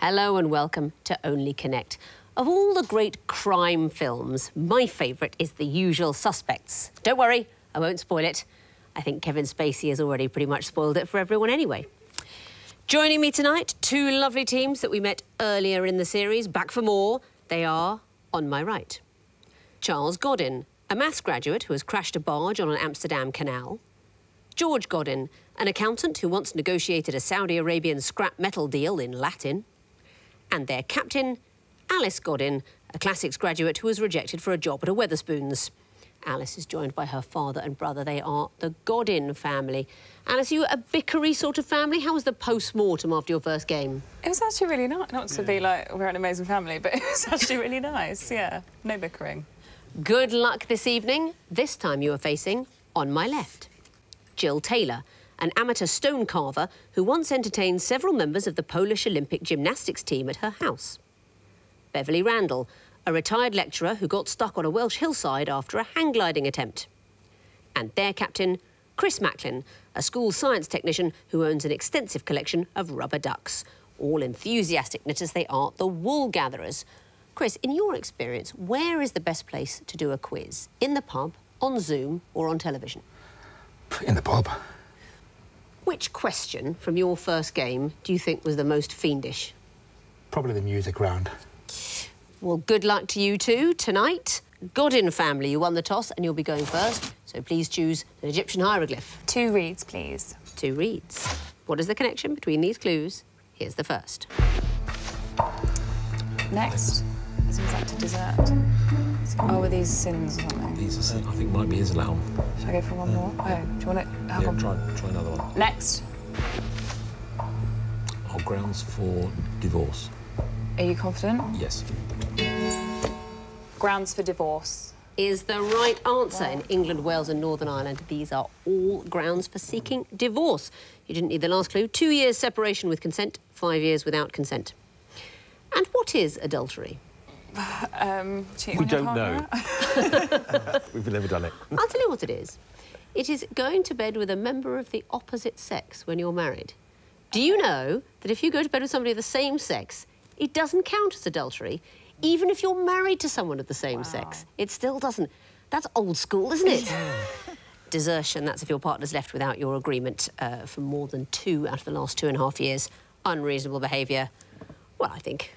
Hello and welcome to Only Connect. Of all the great crime films, my favourite is The Usual Suspects. Don't worry, I won't spoil it. I think Kevin Spacey has already pretty much spoiled it for everyone anyway. Joining me tonight, two lovely teams that we met earlier in the series, back for more. They are on my right. Charles Godyn, a maths graduate who has crashed a barge on an Amsterdam canal. George Godyn, an accountant who once negotiated a Saudi Arabian scrap metal deal in Latin. And their captain, Alice Godyn, a classics graduate who was rejected for a job at a Wetherspoons. Alice is joined by her father and brother. They are the Godyn family. Alice, are you a bickery sort of family? How was the post-mortem after your first game? It was actually really nice. Not to be like, we're an amazing family, but it was actually really nice, yeah. No bickering. Good luck this evening. This time you are facing, on my left, Jill Taylor, an amateur stone carver who once entertained several members of the Polish Olympic gymnastics team at her house. Beverly Randall, a retired lecturer who got stuck on a Welsh hillside after a hang gliding attempt. And their captain, Chris Macklin, a school science technician who owns an extensive collection of rubber ducks. All enthusiastic knitters they are, the Woolgatherers. Chris, in your experience, where is the best place to do a quiz? In the pub, on Zoom or on television? In the pub. Which question from your first game do you think was the most fiendish? Probably the music round. Well, good luck to you two tonight. Godyn family, you won the toss and you'll be going first, so please choose an Egyptian hieroglyph. 2 reads, please. 2 reads. What is the connection between these clues? Here's the first. Next. Is that to dessert? Oh, are these sins or something? These are sins. I think might be Islam. Should I go for one more? Oh, do you want to have one? Try another one. Next. Are grounds for divorce. Are you confident? Yes. Grounds for divorce. Is the right answer. In England, Wales and Northern Ireland, these are all grounds for seeking divorce. You didn't need the last clue. 2 years separation with consent, 5 years without consent. And what is adultery? Cheating We on your don't know. partner. We've never done it. I'll tell you what it is. It is going to bed with a member of the opposite sex when you're married. Do you know that if you go to bed with somebody of the same sex, it doesn't count as adultery, even if you're married to someone of the same sex? It still doesn't. That's old school, isn't it? Desertion, that's if your partner's left without your agreement for more than 2 out of the last 2.5 years. Unreasonable behaviour. Well, I think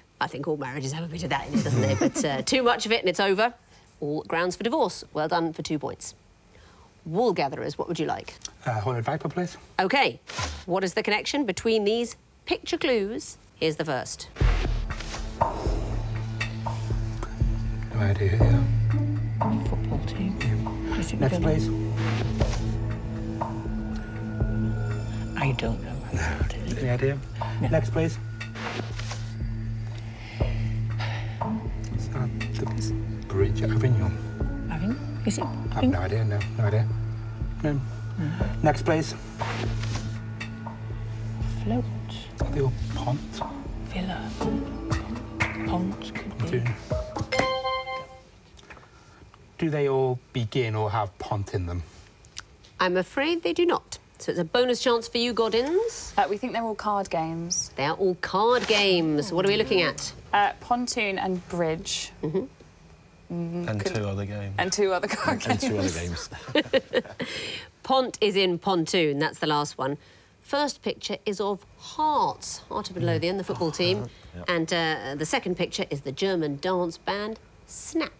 all marriages have a bit of that in it, doesn't they? But too much of it and it's over. All grounds for divorce. Well done for 2 points. Woolgatherers, what would you like? Hornet Viper, please. OK. What is the connection between these picture clues? Here's the first. No idea, yeah. Football team. Yeah. Next, please. I don't know. Any idea? No. Next, please. Is that the bridge at Avignon? Avignon? Is it? I have no idea, no idea. No. Next, please. Float. The old pont. Villa. Pont could be. Do they all begin or have pont in them? I'm afraid they do not. So it's a bonus chance for you, Godyns. We think they're all card games. They are all card games. What are we looking at? Pontoon and bridge. And 2 other games. And 2 other card games. And 2 other games. Pont is in pontoon. That's the last one. First picture is of Hearts, Heart of Midlothian, the football team. Yep. And the second picture is the German dance band Snap.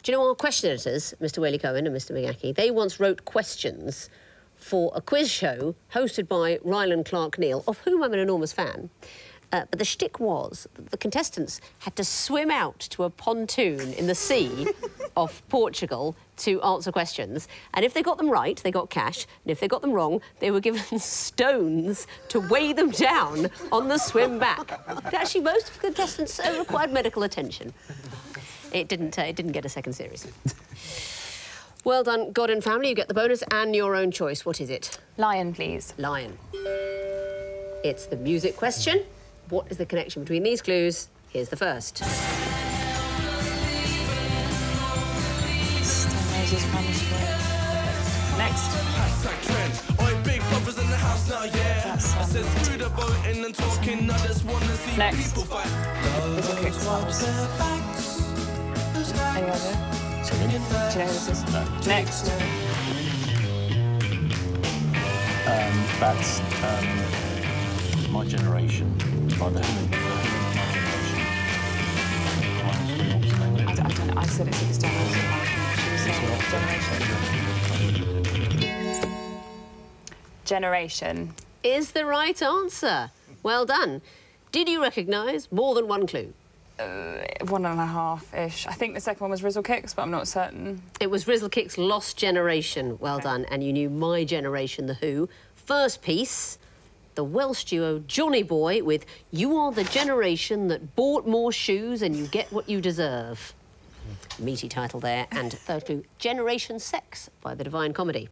Do you know our question editors, Mr. Whaley Cohen and Mr. McGackie, they once wrote questions for a quiz show hosted by Ryland Clark Neal, of whom I'm an enormous fan. But the shtick was that the contestants had to swim out to a pontoon in the sea off Portugal to answer questions. And if they got them right, they got cash. And if they got them wrong, they were given stones to weigh them down on the swim back. But actually, most of the contestants required medical attention. It didn't get a second series. Well done, Godyn family. You get the bonus and your own choice. What is it? Lion, please. Lion. It's the music question. What is the connection between these clues? Here's the first. Next. Oi, big brothers in the house now, yeah. I said screw the Next. Little Kicks Loves. Any idea? Do you know who this is? No. Next. That's My Generation by the Who. I don't know. I said it's a generation. She was saying Generation. Is the right answer. Well done. Did you recognise more than one clue? 1.5-ish. I think the second one was Rizzle Kicks, but I'm not certain. It was Rizzle Kick's Lost Generation. Well done. And you knew My Generation, The Who. First piece, the Welsh duo Johnny Boy with You Are the Generation That Bought More Shoes and You Get What You Deserve. Meaty title there. And third clue, Generation Sex by the Divine Comedy.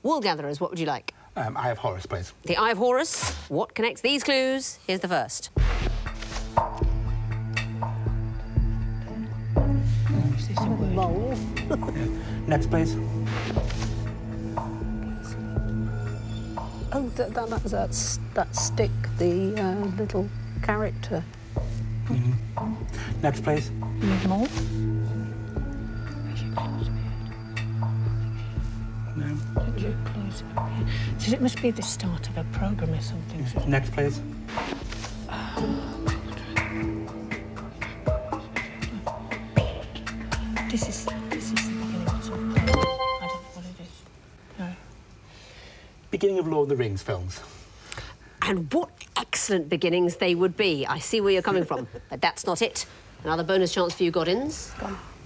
Woolgatherers, what would you like? Eye of Horus, please. The Eye of Horus. What connects these clues? Here's the first. Is this a word? Mole. Next, please. Oh, that stick, the little character. Next, please. You need more? No. So it must be the start of a programme or something. Next, please. This is the beginning of something. I don't know what it is. No. Beginning of Lord of the Rings films. And what excellent beginnings they would be. I see where you're coming from, but that's not it. Another bonus chance for you, Godyns.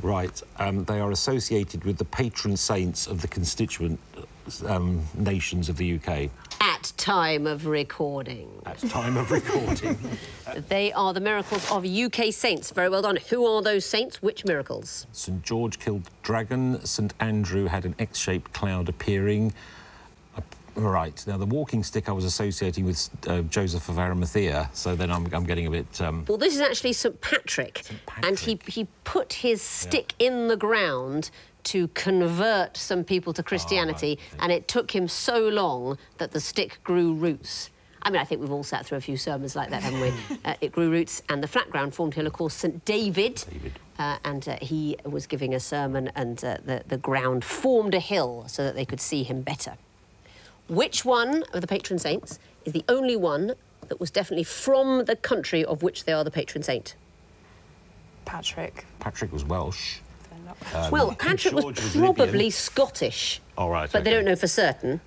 Right. They are associated with the patron saints of the constituent nations of the UK. At time of recording. At time of recording. They are the miracles of UK saints. Very well done. Who are those saints? Which miracles? St George killed the dragon. St Andrew had an X-shaped cloud appearing. Right. Now, the walking stick I was associating with Joseph of Arimathea, so then I'm getting a bit... Well, this is actually St Patrick. And he put his stick in the ground to convert some people to Christianity, and it took him so long that the stick grew roots. I mean, I think we've all sat through a few sermons like that, haven't we? It grew roots, and the flat ground formed hill, of course, St David. He was giving a sermon, and the ground formed a hill so that they could see him better. Which one of the patron saints is the only one that was definitely from the country of which they are the patron saint? Patrick. Patrick was Welsh. Well, Patrick was probably Scottish. All right, but they don't know for certain.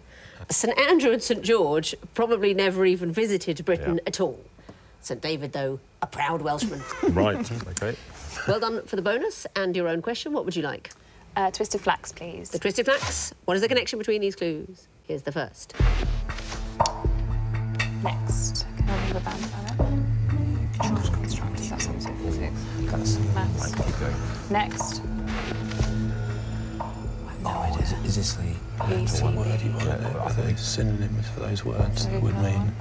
St Andrew and St George probably never even visited Britain at all. St David, though, a proud Welshman. Right, OK. Well done for the bonus and your own question. What would you like? Twisted Flax, please. The Twisted Flax. What is the connection between these clues? Here's the first. Next. Can I leave a band about it? Constructors, that's also physics. Maths. Next. Is this the What word you want? I think synonyms for those words would mean...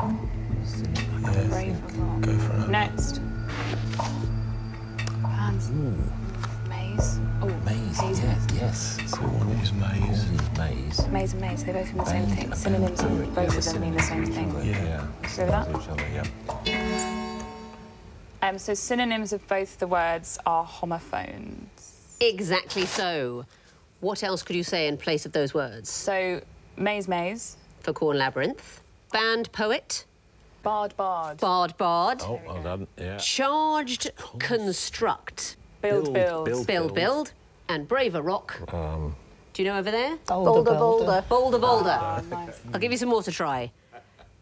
Yeah, go for it. Next. Bands. Maze. Oh, Maze, yes. Cool one is maze. Maze. Maze and maze, they both mean the same thing. Synonyms of both of them mean the same thing. Yeah. So that? Yeah. So synonyms of both the words are homophones. Exactly so. What else could you say in place of those words? So, maze, maze. For corn labyrinth. Band, poet. Bard, bard. Bard, bard. Oh, well done, yeah. Charged, construct. Build, build. Build. And braver rock. Do you know over there? Boulder. Boulder. Oh, nice. I'll give you some more to try.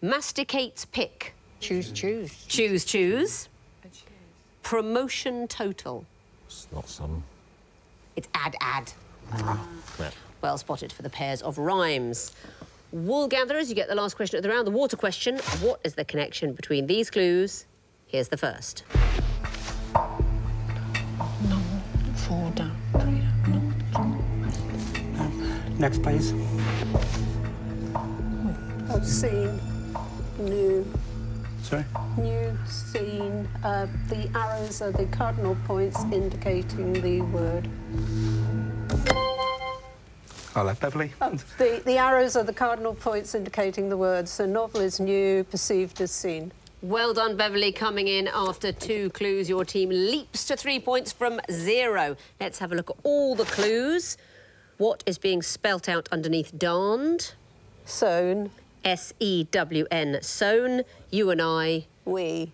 Masticates pick. Choose. Choose. Promotion total. It's not some. It's add. Yeah. Well spotted for the pairs of rhymes. Woolgatherers, you get the last question of the round, the water question. What is the connection between these clues? Here's the first. No, 4 down, 3 down, no. Next, please. I've seen new. Sorry? New scene. The arrows are the cardinal points indicating the word. I'll let Beverly. The arrows are the cardinal points indicating the words. So novel is new, perceived as seen. Well done, Beverly, coming in after 2 clues. Your team leaps to 3 points from 0. Let's have a look at all the clues. What is being spelt out underneath darned? Sown. S-E-W-N, sown. You and I. We.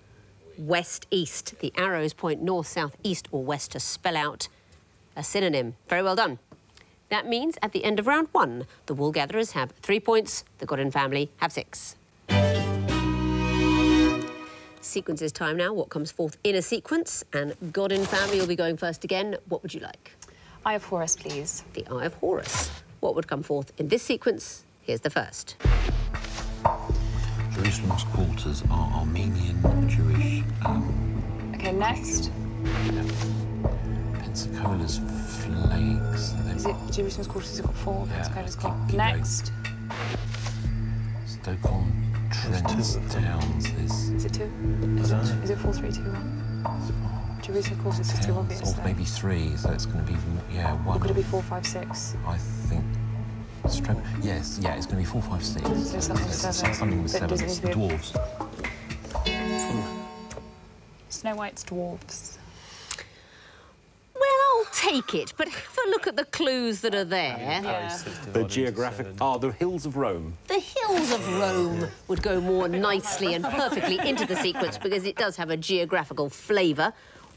West, east. The arrows point north, south, east or west to spell out a synonym. Very well done. That means at the end of round 1, the Woolgatherers have 3 points, the Godyn family have 6. Sequences time now. What comes forth in a sequence? And Godyn family will be going first again. What would you like? Eye of Horus, please. The Eye of Horus. What would come forth in this sequence? Here's the first. Jerusalem's quarters are Armenian, Jewish. OK, next. Pensacola's flakes. Is it Jerusalem's quarters has got 4? Yeah, Pensacola's got... keep Next. Stoke-on-Trent's towns. Is it 2? Is it 4, 3, 2, 1? Jerusalem's quarters is 2, obviously. Or maybe 3, so it's going to be, yeah, 1. Or could it be 4, 5, 6? I think... Yes, yeah, it's going to be 4, 5, 6. So something with 7. Something with 7. It's dwarves. Snow White's dwarves. Well, I'll take it, but have a look at the clues that are there. Yeah. The geographic... the hills of Rome. The hills of Rome would go more nicely and perfectly into the sequence because it does have a geographical flavour.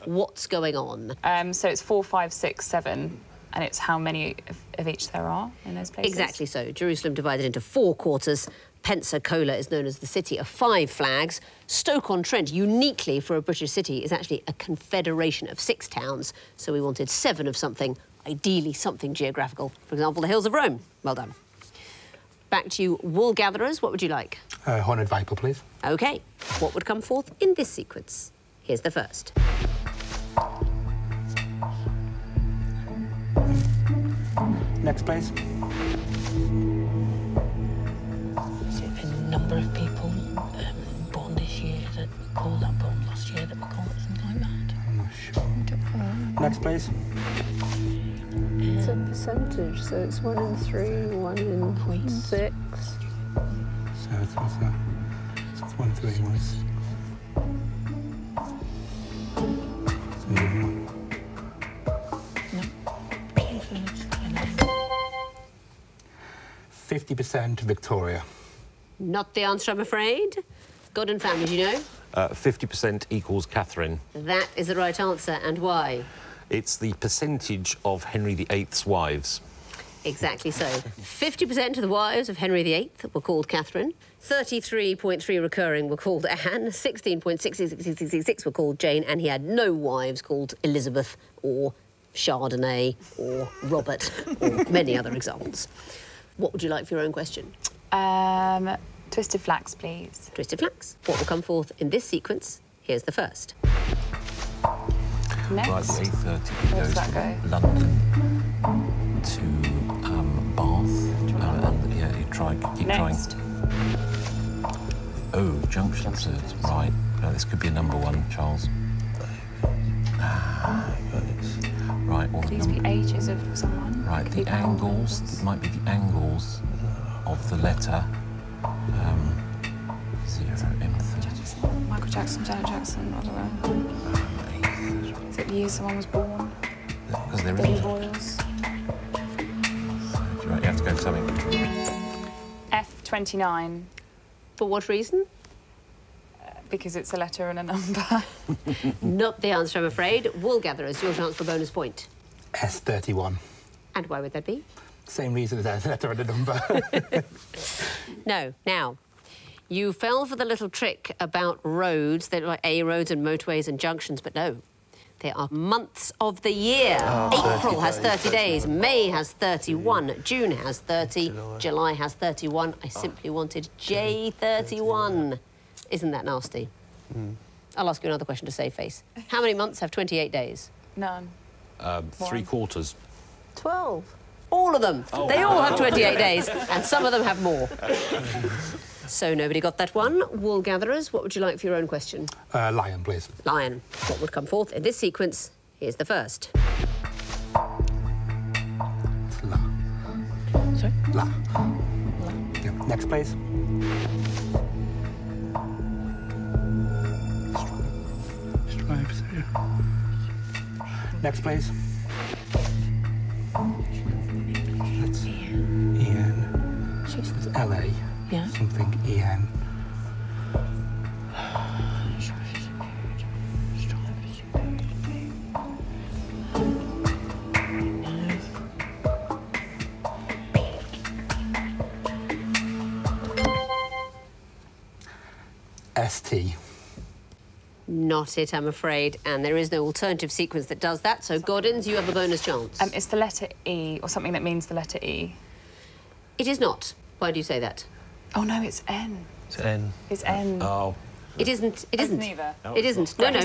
What's going on? So it's 4, 5, 6, 7, and it's how many of each there are in those places? Exactly so. Jerusalem divided into 4 quarters. Pensacola is known as the city of 5 flags. Stoke-on-Trent, uniquely for a British city, is actually a confederation of 6 towns. So we wanted 7 of something, ideally something geographical. For example, the hills of Rome. Well done. Back to you, Woolgatherers. What would you like? Hornet Viper, please. OK. What would come forth in this sequence? Here's the first. Next, please. Is it the number of people born this year that were called that, born last year that were called something like that? I'm not sure. Next, please. It's a percentage, so it's 1 in 3, 1 in 6. So it's 1, 3, 1. 50% Victoria. Not the answer, I'm afraid. Godyn family, do you know? 50% equals Catherine. That is the right answer, and why? It's the percentage of Henry VIII's wives. Exactly so. 50% of the wives of Henry VIII were called Catherine, 33.3 recurring were called Anne, 16.6666 were called Jane, and he had no wives called Elizabeth or Chardonnay or Robert or many other examples. What would you like for your own question? Twisted Flax, please. Twisted Flax. What will come forth in this sequence? Here's the first. Next. Right, the A30 Where does goes that from go? London to Bath. And yeah, you keep Next. trying. Oh, junctions. Right. No, this could be a number 1, Charles. Right. Or Could these be ages of someone? right, Could the be angles. It might be the angles of the letter. 0M30. Michael Jackson, Janet Jackson, I don't know. Is it the year someone was born? Because they're Debbie in. Royals. Right, you have to go for something. F29. For what reason? Because it's a letter and a number. Not the answer, I'm afraid. Woolgatherers, your chance for a bonus point. S31. And why would that be? Same reason as that letter and a number. No. Now, you fell for the little trick about roads. They're like A roads and motorways and junctions, but no. There are months of the year. April has 30 days, May has 31, June has 30, July has 31. I simply wanted J31. Isn't that nasty? I'll ask you another question to save face. How many months have 28 days? None. 3 quarters. 12. All of them. They all have 28 days, and some of them have more. So nobody got that one. Woolgatherers, what would you like for your own question? Lion, please. Lion. What would come forth in this sequence? Here's the first. Sorry? La. Yeah. Next, please. Strive. Next, please. That's Ian. So it's LA. Yeah. Something Ian. ST. Not it, I'm afraid. And there is no alternative sequence that does that. So, Godyns, you have a bonus chance. It's the letter E, or something that means the letter E. It is not. Why do you say that? Oh, no, it's N. It's N. It's N. Oh. It isn't. It isn't. Neither. It isn't. No, no.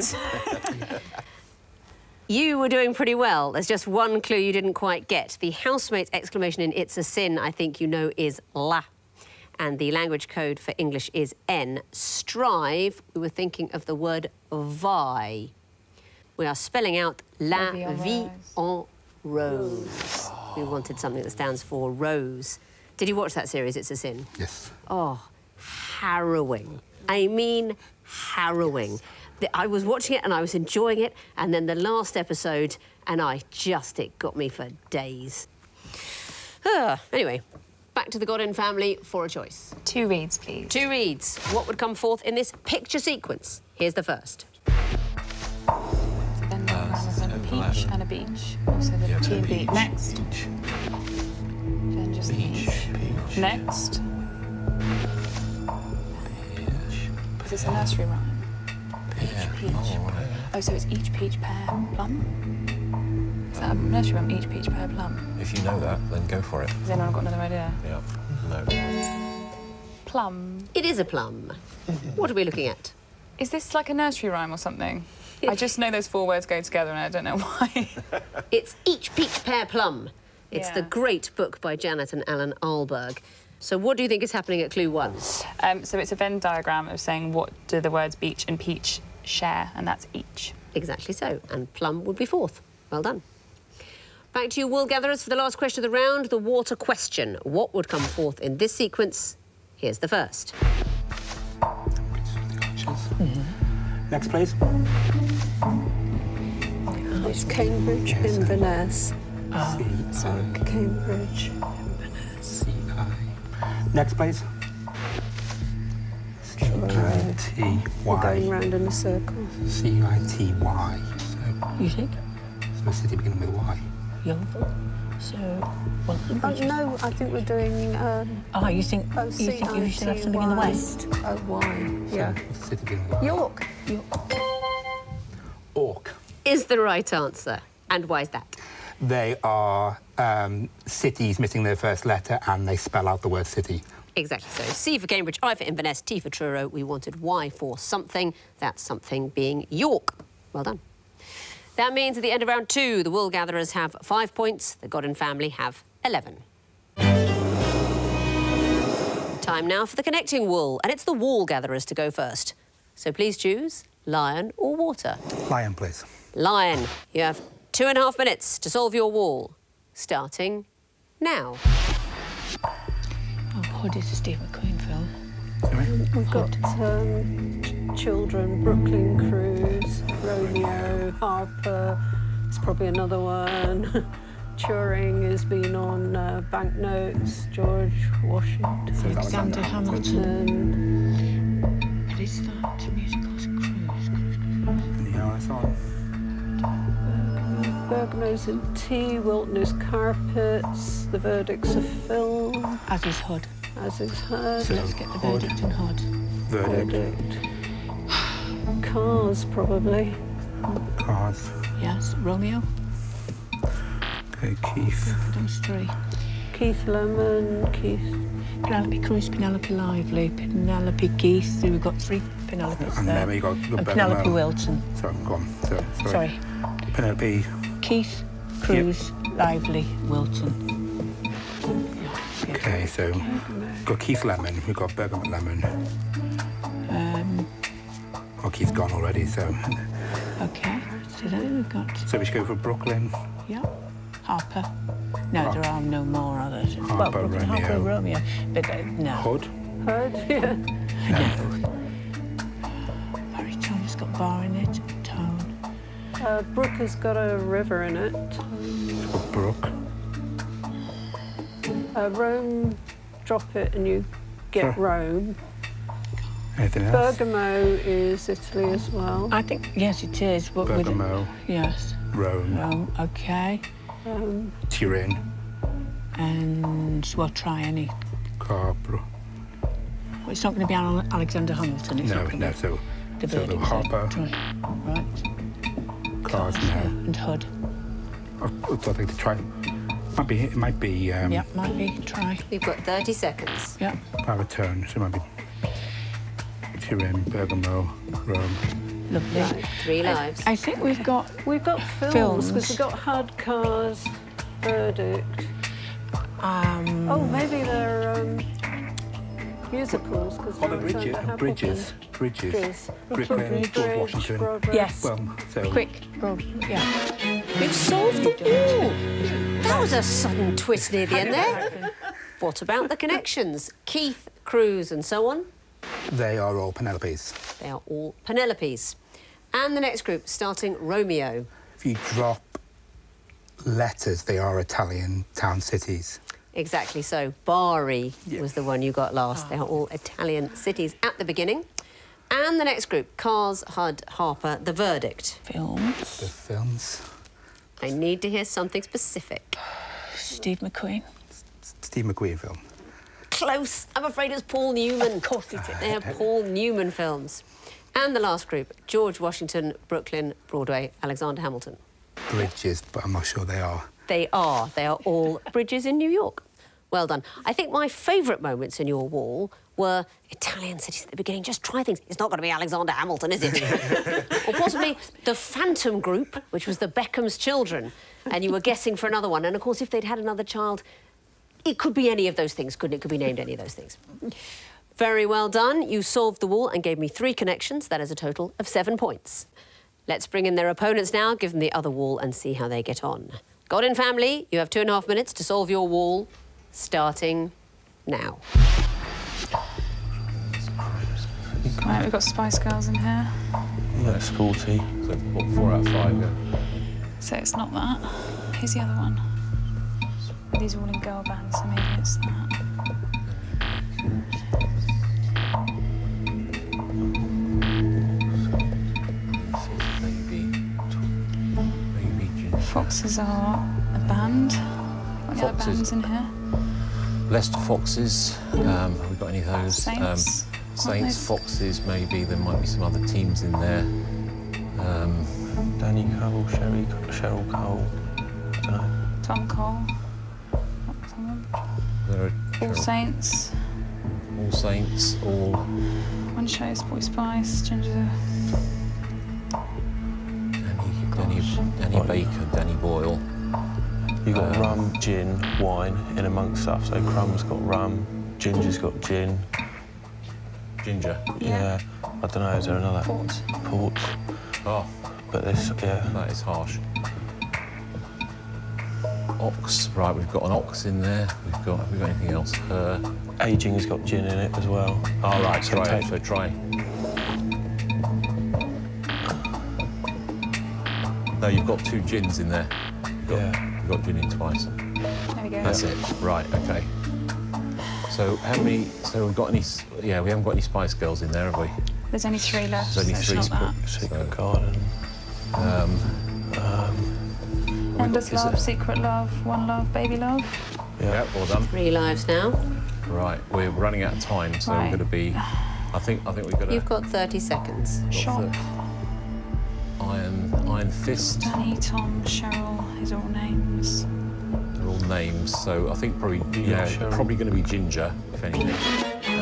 You were doing pretty well. There's just one clue you didn't quite get. The housemate's exclamation in It's a Sin, I think you know, is la. And the language code for English is N. Strive, we were thinking of the word vie. We are spelling out la vie en rose. We wanted something that stands for rose. Did you watch that series, It's a Sin? Yes. Oh, harrowing. I mean, harrowing. I was watching it and I was enjoying it, and then the last episode, and it got me for days. Anyway, back to the Godyn family for a choice. 2 reads, please. 2 reads. What would come forth in this picture sequence? Here's the first. Then a peach and a beach. Also the T and B. Next. Then just peach. Next. Is this a nursery rhyme? Peach. Oh, so it's each peach, pear, plum? Is that a nursery rhyme? Each peach, pear, plum? If you know that, then go for it. Has anyone got another idea? Yeah. No. Plum. It is a plum. What are we looking at? Is this like a nursery rhyme or something? I just know those 4 words go together and I don't know why. It's Each Peach, Pear, Plum. It's the Yeah. great book by Janet and Alan Ahlberg. So what do you think is happening at clue 1? So it's a Venn diagram of saying what do the words beach and peach share, and that's each. Exactly so. And plum would be 4th. Well done. Back to you, Woolgatherers, for the last question of the round, the water question. What would come forth in this sequence? Here's the first. Next, please. It's Cambridge, Inverness. So Cambridge, Inverness. C-I. Next, please. C-I-T-Y. We're going round in a circle. C-I-T-Y. You think? So a city beginning with Y. Yeovil. So, well, No, I think we're doing... you think you should have something in the west? Oh, Y, yeah. What's the city beginning with Y? York. Orc. Is the right answer. And why is that? They are cities missing their first letter and they spell out the word city. Exactly so. C for Cambridge, I for Inverness, T for Truro. We wanted Y for something. That something being York. Well done. That means at the end of round 2, the Woolgatherers have 5 points. The Godyn family have 11. Time now for the connecting wool, and it's the Woolgatherers to go first. So please choose lion or water. Lion, please. Lion. You have 2.5 minutes to solve your wall. Starting now. Oh, Pod is a Steve McQueen film. We've got Children, Brooklyn Cruise, Romeo, Harper. It's probably another one. Turing has been on Banknotes, George Washington. Alexander Hamilton. What is that? Musicals and cruise. Yeah, that's on. Bergamo's and Tea, Wiltner's Carpets, The Verdicts of Film, As is Hod. As is Heard. So Let's get the verdict in Hod. Verdict. Cars, probably. Cars. Yes, Romeo. Okay, Keith. Those 3. Keith Lemon, Keith... Penelope Cruz, Penelope Lively, Penelope Keith. We've got 3 Penelopes And there. then we got And Penelope Wilton. Sorry, go on. Sorry. Penelope. Keith, Cruz, Lively, Wilton. Okay, so we've got Keith Lemon, we've got Bergamot Lemon. Well, Keith's gone already, so... Okay, so then we've got... So we should go for Brooklyn. Yeah, Harper. No, there are no more, are there? Harper, Brooklyn, Romeo. Harper, Romeo. But no. Hood? Hood, yeah. No. Baritone has got bar in it. Tone. Brook has got a river in it. Brook. Rome, drop it and you get Rome. Anything else? Bergamo is Italy as well. I think, yes, it is. But Bergamo. Yes. Rome. Rome, OK. Turin. And, well, try any. Capri. Well, it's not going to be Alexander Hamilton, it's No, not no, so the the verdict, Harper. Right. Cars, no. And Hood. I think to try. It might be. Yeah, might be. Try. We've got 30 seconds. Yeah. Baritone, so it might be Turin, Bergamo, Rome. Lovely. Right, 3 lives. I think we've got films, because we've got Hard Cars, Verdict. Oh, maybe they're musicals, because Bridges. Brooklyn, George Washington. Broadway. Yes. Well, so Quick. Yeah. We've solved the wall. That was a sudden twist near the end there. What about the connections? Keith, Cruz and so on? they are all Penelopes. They are all Penelopes. And the next group, starting Romeo. If you drop letters, they are Italian town cities. Exactly so. Bari was the one you got last. They are all Italian cities at the beginning. And the next group, Cars, Hud, Harper, The Verdict. Films. The films. I need to hear something specific. Steve McQueen. Steve McQueen film. Close. I'm afraid it's Paul Newman. Of course it is. They are Paul Newman films. And the last group, George Washington, Brooklyn, Broadway, Alexander Hamilton. Bridges, but I'm not sure they are. They are. They are all bridges in New York. Well done. I think my favourite moments in your wall were Italian cities at the beginning. Just try things. It's not going to be Alexander Hamilton, is it? Or possibly the Phantom Group, which was the Beckham's children, and you were guessing for another one. And, of course, if they'd had another child, it could be any of those things, couldn't it? It could be named any of those things. Very well done. You solved the wall and gave me 3 connections. That is a total of 7 points. Let's bring in their opponents now, give them the other wall and see how they get on. Godyn Family, you have 2.5 minutes to solve your wall, starting now. Right, we've got Spice Girls in here. That's sporty. So what, 4 out of 5, yeah. So it's not that. Here's the other one. These are all in girl bands, so maybe it's that. Foxes are a band. Got any other bands in here? Leicester Foxes, have we got any of those? Saints. Saints, Foxes, maybe. There might be some other teams in there. Danny Cole, Cheryl Cole. I don't know. Tom Cole. All Saints. All Saints, all... One show, Sporty Spice, Ginger. Danny Baker, Danny Boyle. You got rum, gin, wine in amongst stuff. So Crumb's got rum, Ginger's got gin. Ginger. Yeah. I don't know. Is there another? Port. Port. Oh, But this, yeah. that is harsh. Ox, right, we've got an ox in there. Have we got anything else? Aging has got gin in it as well. Oh, right, So try it. So try. No, you've got 2 gins in there. You've got gin in twice. There we go. That's it. Right, OK. So how many... So we've got any... Yeah, we haven't got any Spice Girls in there, have we? There's only 3 left. There's only so 3 it's not that. Secret Garden. Endless Love, Secret Love, One Love, Baby Love. Yeah, well done. 3 lives now. Right, we're running out of time, so we're going to be... I think we've got to... You've got 30 seconds. Shop. Iron Fist. Danny, Tom, Cheryl, these are all names. They're all names, so I think probably, Cheryl. probably going to be Ginger, if anything.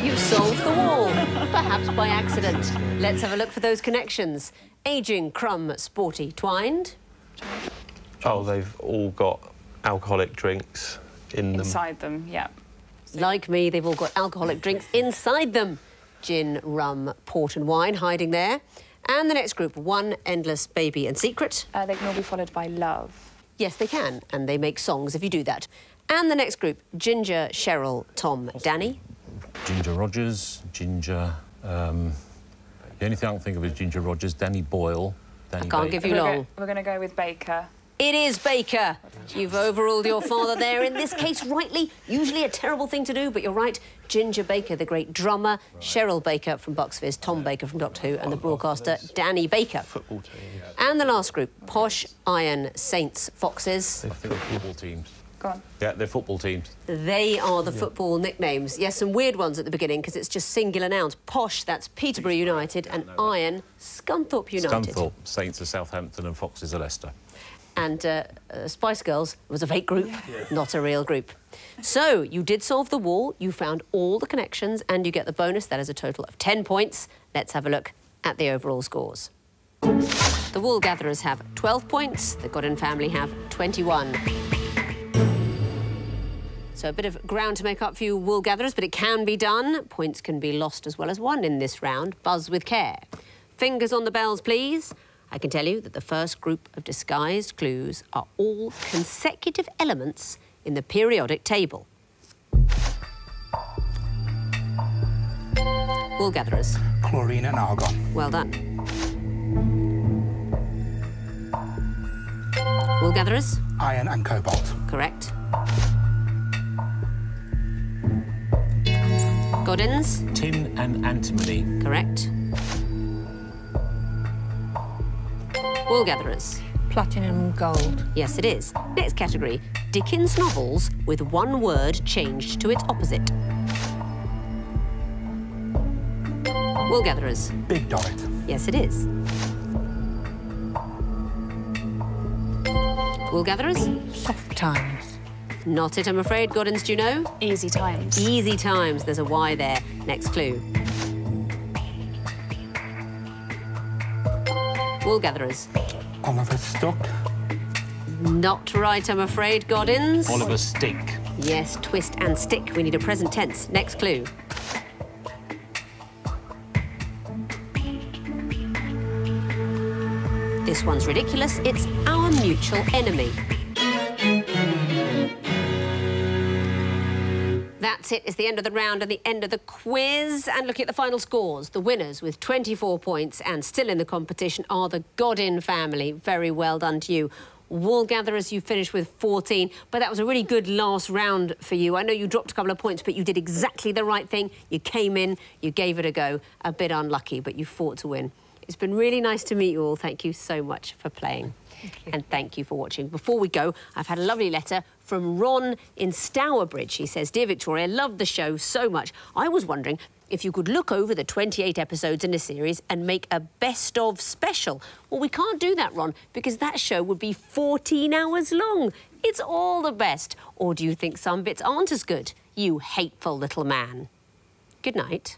You've solved the wall, perhaps by accident. Let's have a look for those connections. Aging, Crumb, Sporty, Twined. Oh, they've all got alcoholic drinks in them. Inside them, yeah. Like me, they've all got alcoholic drinks inside them. Gin, rum, port and wine hiding there. And the next group, One, Endless, Baby and Secret. They can all be followed by Love. Yes, they can, and they make songs if you do that. And the next group, Ginger, Cheryl, Tom, Danny. Ginger Rogers, Ginger... the only thing I can think of is Ginger Rogers, Danny Boyle, Danny I can't give you long. We're going to go with Baker. It is Baker. You've overruled your father there, in this case rightly. Usually a terrible thing to do, but you're right. Ginger Baker, the great drummer, Cheryl Baker from Bucks Fizz, Tom Baker from Doctor Who, and the broadcaster, Danny Baker. Football team. And the last group, Posh, Iron, Saints, Foxes. I think they're football teams. Go on. Yeah, they're football teams. They are the football nicknames. Yes, some weird ones at the beginning, because it's just singular nouns. Posh, that's Peterborough United, and Iron, Scunthorpe United. Scunthorpe, Saints are Southampton, and Foxes are Leicester. And Spice Girls was a fake group, not a real group. So, you did solve the wall, you found all the connections, and you get the bonus. That is a total of 10 points. Let's have a look at the overall scores. The Woolgatherers have 12 points, the Godyn family have 21. So a bit of ground to make up for you Woolgatherers, but it can be done. Points can be lost as well as won in this round. Buzz with care. Fingers on the bells, please. I can tell you that the first group of disguised clues are all consecutive elements in the periodic table. Woolgatherers. Chlorine and argon. Well done. Woolgatherers. Iron and cobalt. Correct. Godyns. Tin and antimony. Correct. Woolgatherers. Platinum gold. Yes, it is. Next category, Dickens novels with one word changed to its opposite. Woolgatherers. Big Dorrit. Yes, it is. Woolgatherers. Soft times. Not it, I'm afraid. Godyns, do you know? Easy times. Easy times. There's a Y there. Next clue. Woolgatherers. Oliver Stuck. Not right, I'm afraid. Godyns. Oliver Stick. Yes, twist and stick. We need a present tense. Next clue. This one's ridiculous. It's our mutual enemy. That's it. It's the end of the round and the end of the quiz. And looking at the final scores, the winners with 24 points and still in the competition are the Godyn family. Very well done to you. Woolgatherers, you finished with 14, but that was a really good last round for you. I know you dropped a couple of points, but you did exactly the right thing. You came in, you gave it a go. A bit unlucky, but you fought to win. It's been really nice to meet you all. Thank you so much for playing. And thank you for watching. Before we go, I've had a lovely letter from Ron in Stourbridge. He says, "Dear Victoria, loved the show so much. I was wondering if you could look over the 28 episodes in a series and make a best-of special." Well, we can't do that, Ron, because that show would be 14 hours long. It's all the best. Or do you think some bits aren't as good, you hateful little man? Good night.